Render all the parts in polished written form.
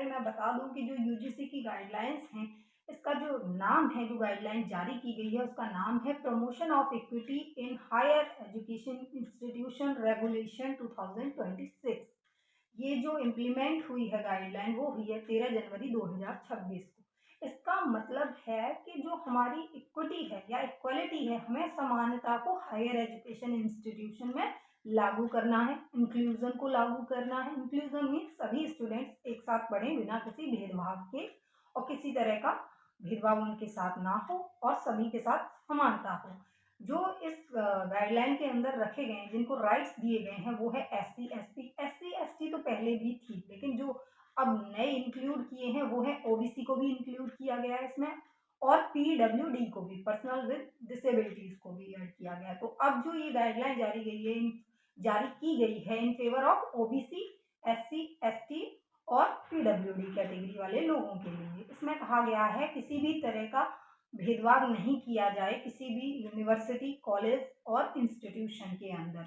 मैं बता दूं कि जो यूजीसी की गाइडलाइंस हैं, इसका जो नाम है, जो गाइडलाइन जारी की गई है, उसका नाम है promotion of equity in higher education institution regulation 2026। ये जो इम्प्लीमेंट हुई है गाइडलाइन, वो हुई है 13 जनवरी 2026 को। इसका मतलब है कि जो हमारी इक्विटी है या इक्वलिटी है, हमें समानता को हायर एजुकेशन इंस्टीट्यूशन में लागू करना है, इंक्लूजन को लागू करना है। इंक्लूजन मीन सभी स्टूडेंट्स एक साथ पढ़ें बिना किसी भेदभाव के, और किसी तरह का भेदभाव उनके साथ ना हो, और सभी के साथ समानता हो। जो इस गाइडलाइन के अंदर रखे गए हैं, जिनको राइट्स दिए गए हैं, वो है एससी एसटी तो पहले भी थी, लेकिन जो अब नए इंक्लूड किए हैं वो है ओबीसी को भी इंक्लूड किया गया है इसमें, और पीडब्ल्यूडी को भी, पर्सनल विद डिसेबिलिटीज को भी ऐड किया गया है। तो अब जो ये गाइडलाइन जारी की गई है in favour of OBC, SC ST और पीडब्ल्यूडी कैटेगरी वाले लोगों के लिए, इसमें कहा गया है किसी भी तरह का भेदभाव नहीं किया जाए किसी भी यूनिवर्सिटी, कॉलेज और इंस्टीट्यूशन के अंदर,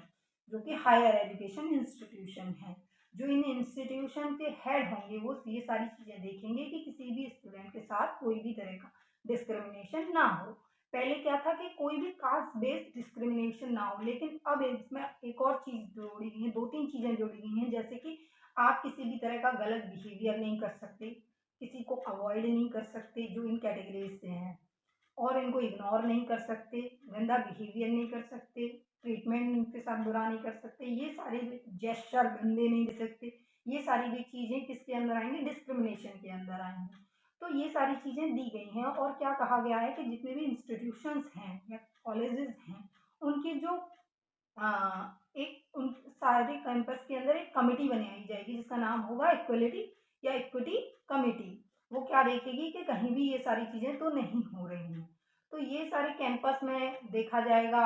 जो कि हायर एजुकेशन इंस्टीट्यूशन है। जो इन इंस्टीट्यूशन के हेड होंगे वो ये सारी चीज़ें देखेंगे कि किसी भी स्टूडेंट के साथ कोई भी तरह का डिस्क्रिमिनेशन ना हो। पहले क्या था कि कोई भी कास्ट बेस्ड डिस्क्रिमिनेशन ना हो, लेकिन अब इसमें एक और चीज़ जोड़ी गई है, दो तीन चीज़ें जोड़ी गई हैं, जैसे कि आप किसी भी तरह का गलत बिहेवियर नहीं कर सकते, किसी को अवॉइड नहीं कर सकते जो इन कैटेगरीज से हैं, और इनको इग्नोर नहीं कर सकते, गंदा बिहेवियर नहीं कर सकते, ट्रीटमेंट इनके साथ बुरा नहीं कर सकते, ये सारे जेस्चर गंदे नहीं दे सकते। ये सारी भी चीज़ें किसके अंदर आएंगी? डिस्क्रिमिनेशन के अंदर आएंगी। तो ये सारी चीज़ें दी गई हैं। और क्या कहा गया है कि जितने भी इंस्टीट्यूशंस हैं या कॉलेजेस हैं, उनकी जो एक उन सारे कैंपस के अंदर एक कमेटी बनाई जाएगी जिसका नाम होगा इक्वलिटी या इक्विटी कमेटी। वो क्या देखेगी कि कहीं भी ये सारी चीज़ें तो नहीं हो रही हैं। तो ये सारे कैंपस में देखा जाएगा,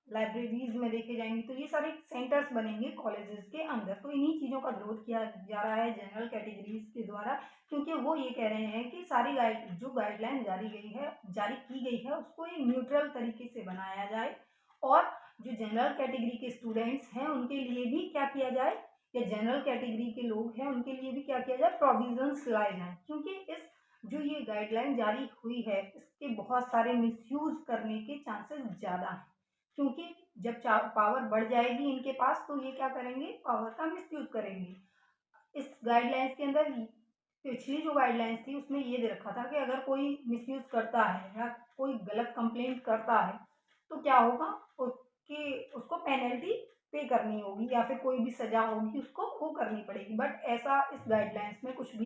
लाइब्रेरीज में देखे जाएंगे, तो ये सारे सेंटर्स बनेंगे कॉलेजेस के अंदर। तो इन्हीं चीज़ों का विरोध किया जा रहा है जनरल कैटेगरीज के द्वारा, क्योंकि वो ये कह रहे हैं कि सारी गाइडलाइन जारी की गई है, उसको एक न्यूट्रल तरीके से बनाया जाए, और जो जनरल कैटेगरी के स्टूडेंट्स हैं उनके लिए भी क्या किया जाए, या जनरल कैटेगरी के लोग हैं उनके लिए भी क्या किया जाए, प्रोविजंस लाए जाएं। क्योंकि इस जो ये गाइडलाइन जारी हुई है, इसके बहुत सारे मिसयूज करने के चांसेस ज़्यादा हैं, क्योंकि जब पावर बढ़ जाएगी इनके पास, तो ये क्या करेंगे, पावर का मिसयूज करेंगे। इस गाइडलाइंस के अंदर पिछली जो गाइडलाइंस थी उसमें ये दे रखा था कि अगर कोई मिसयूज करता है या कोई गलत कंप्लेंट करता है, तो क्या होगा, उसको पेनल्टी पे करनी होगी, या फिर कोई भी सजा होगी उसको वो करनी पड़ेगी। बट ऐसा इस गाइडलाइंस में कुछ भी